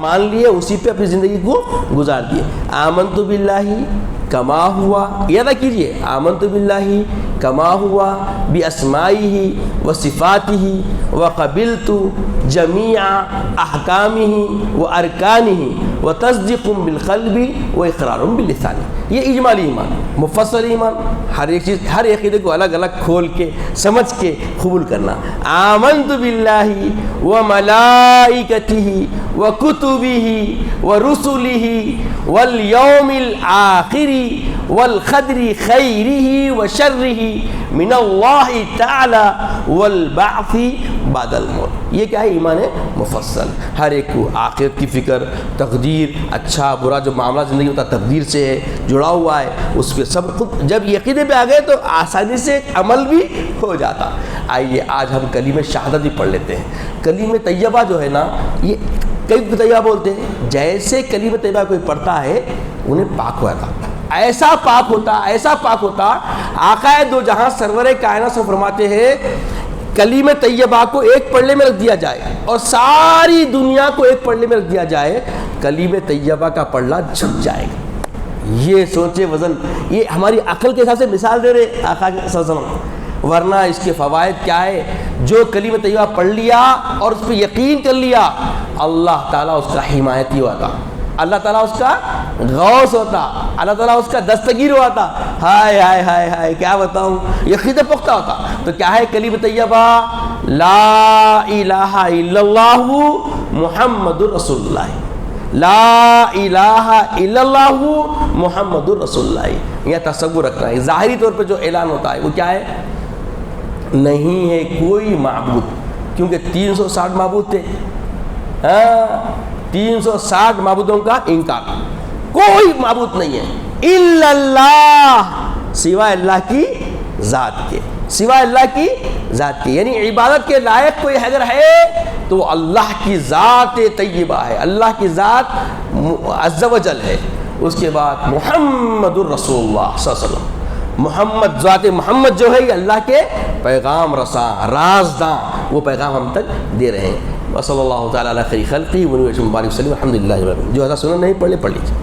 مان لیے اسی پہ اپنی زندگی کو گزار دیے. آمنت باللہ کما ہوا، یہ ادا کیجیے، آمنت باللہ کما ہوا باسمائہ و صفاتہ وقبلت جمیع احکامہ و ارکانہ و تصدیق بالقلب و اقرار باللسان. یہ اجمالی ایمان. مفصل ایمان ہر ایک چیز، ہر عقیدے کو الگ الگ کھول کے سمجھ کے قبول کرنا. آمنت باللہ و ملائکتہ و کتبہ و رسلہ والیوم الآخر والقدر خیرہ و شرہ من اللہ تعالی والبعث بعد الموت. یہ کیا ہے؟ ایمان مفصل. ہر ایک کو آخرت کی فکر، تقدیر، اچھا برا جو معاملہ زندگی ہوتا تقدیر سے ہے، جڑا ہوا ہے اس پہ سب. خود جب یہ عقیدے پہ آ گئے تو آسانی سے عمل بھی ہو جاتا. آئیے آج ہم کلمہ شہادت بھی پڑھ لیتے ہیں. کلمہ طیبہ جو ہے نا، یہ کئی طیبہ بولتے ہیں. جیسے کلمہ طیبہ کوئی پڑھتا ہے انہیں پاک ہوا تھا، ایسا پاک ہوتا، ایسا پاک ہوتا. آقا دو جہاں سرور کائنات سے فرماتے ہیں کلمہ طیبہ کو ایک پلڑے میں رکھ دیا جائے اور ساری دنیا کو ایک پلڑے میں رکھ دیا جائے، کلمہ طیبہ کا پلڑا جھک جائے گا. یہ سوچے وزن، یہ ہماری عقل کے حساب سے مثال دے رہے آقا صلی اللہ علیہ وسلم. ورنہ اس کے فوائد کیا ہے؟ جو کلمہ طیبہ پڑھ لیا اور اس پہ یقین کر لیا، اللہ تعالیٰ اس کا حمایتی ہوتا، اللہ تعالیٰ اس کا غوث ہوتا، اللہ تعالیٰ اس کا دستگیر ہوتا. ہائے ہائے ہائے ہائے کیا بتاؤں، یقین پختہ ہوتا. تو کیا ہے کلمہ طیبہ؟ لا الہ الا اللہ محمد رسول اللہ. لا الہ الا اللہ محمد رسول اللہ. یہ تصور رکھنا ہے. ظاہری طور پہ جو اعلان ہوتا ہے وہ کیا ہے؟ نہیں ہے کوئی معبود، کیونکہ 360 معبود تھے. 360 معبودوں کا انکار، کوئی معبود نہیں ہے الا اللہ، سوائے اللہ کی ذات کے، سوائے اللہ کی ذات کے. یعنی عبادت کے لائق کوئی اگر ہے تو وہ اللہ کی ذات طیبہ ہے، اللہ کی ذات عز و جل ہے. اس کے بعد محمد الرسول اللہ صلی اللہ علیہ وسلم، محمد، ذات محمد جو ہے یہ اللہ کے پیغام رساں، رازداں، وہ پیغام ہم تک دے رہے ہیں. وصلی اللہ تعالیٰ علی خیر خلقہ ونبی مبارک وسلم. الحمدللہ. جو ایسا سننا نہیں پڑھ لے پڑھ لیجیے.